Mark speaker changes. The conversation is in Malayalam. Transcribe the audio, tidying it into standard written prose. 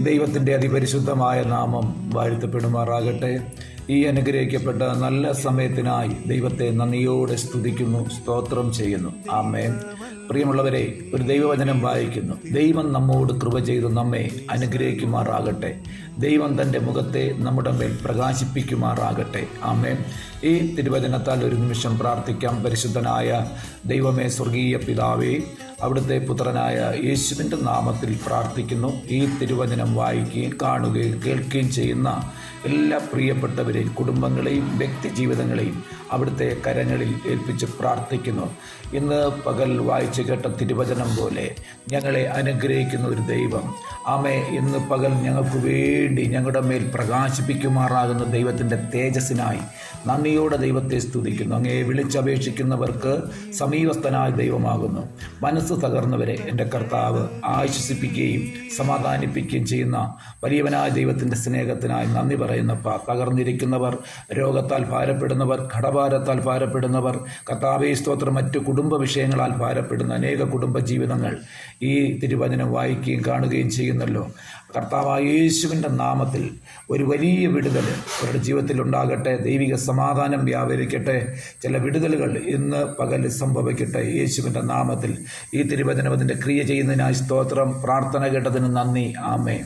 Speaker 1: ദൈവത്തിൻ്റെ അതിപരിശുദ്ധമായ നാമം വാഴ്ത്തപ്പെടുമാറാകട്ടെ. ഈ അനുഗ്രഹിക്കപ്പെട്ട നല്ല സമയത്തിനായി ദൈവത്തെ നന്ദിയോടെ സ്തുതിക്കുന്നു, സ്തോത്രം ചെയ്യുന്നു. ആമേൻ. പ്രിയമുള്ളവരെ, ഒരു ദൈവവചനം വായിക്കുന്നു. ദൈവം നമ്മോട് കൃപ ചെയ്ത് നമ്മെ അനുഗ്രഹിക്കുമാറാകട്ടെ. ദൈവം തൻ്റെ മുഖത്തെ നമ്മുടെ മേൽ പ്രകാശിപ്പിക്കുമാറാകട്ടെ. ആമേൻ. ഈ തിരുവചനത്താൽ ഒരു നിമിഷം പ്രാർത്ഥിക്കാം. പരിശുദ്ധനായ ദൈവമേ, സ്വർഗീയ പിതാവേ, അവിടുത്തെ പുത്രനായ യേശുവിൻ്റെ നാമത്തിൽ പ്രാർത്ഥിക്കുന്നു. ഈ തിരുവചനം വായിക്കുകയും കാണുകയും കേൾക്കുകയും ചെയ്യുന്ന എല്ലാ പ്രിയപ്പെട്ടവരെയും, കുടുംബങ്ങളെയും വ്യക്തി ജീവിതങ്ങളെയും അവിടുത്തെ കരങ്ങളിൽ ഏൽപ്പിച്ച് പ്രാർത്ഥിക്കുന്നു. ഇന്ന് പകൽ വായിച്ചു കേട്ട തിരുവചനം പോലെ ഞങ്ങളെ അനുഗ്രഹിക്കുന്ന ഒരു ദൈവം, ആമേ, ഇന്ന് പകൽ ഞങ്ങൾക്ക് വേണ്ടി ഞങ്ങളുടെ മേൽ പ്രകാശിപ്പിക്കുമാറാകുന്ന ദൈവത്തിൻ്റെ തേജസ്സിനായി നന്ദിയോടെ ദൈവത്തെ സ്തുതിക്കുന്നു. അങ്ങയെ വിളിച്ചപേക്ഷിക്കുന്നവർക്ക് സമീപസ്ഥനായ ദൈവമാകുന്നു. മനസ്സ് തകർന്നവരെ എൻ്റെ കർത്താവ് ആശ്വസിപ്പിക്കുകയും സമാധാനിപ്പിക്കുകയും ചെയ്യുന്ന വലിയവനായ ദൈവത്തിൻ്റെ സ്നേഹത്തിനായി നന്ദി പറയുന്നപ്പ. തകർന്നിരിക്കുന്നവർ, രോഗത്താൽ ഭാരപ്പെടുന്നവർ, ഘടഭാരത്താൽ ഭാരപ്പെടുന്നവർ, കർത്താവേ സ്തോത്രം, മറ്റു കുടുംബ വിഷയങ്ങളാൽ ഭാരപ്പെടുന്ന അനേക കുടുംബ ജീവിതങ്ങൾ ഈ തിരുവചനം വായിക്കുകയും കാണുകയും ചെയ്യുന്നല്ലോ. കർത്താവായ യേശുവിൻ്റെ നാമത്തിൽ ഒരു വലിയ വിടുതൽ അവരുടെ ജീവിതത്തിൽ ഉണ്ടാകട്ടെ. ദൈവിക സമാധാനം വ്യാപരിക്കട്ടെ. ചില വിടുതലുകൾ ഇന്ന് പകൽ സംഭവിക്കട്ടെ യേശുവിൻ്റെ നാമത്തിൽ. ഈ തിരുവചനം അതിൻ്റെ ക്രിയ ചെയ്യുന്നതിനായി സ്തോത്രം. പ്രാർത്ഥന കേട്ടതിന് നന്ദി. ആമേൻ.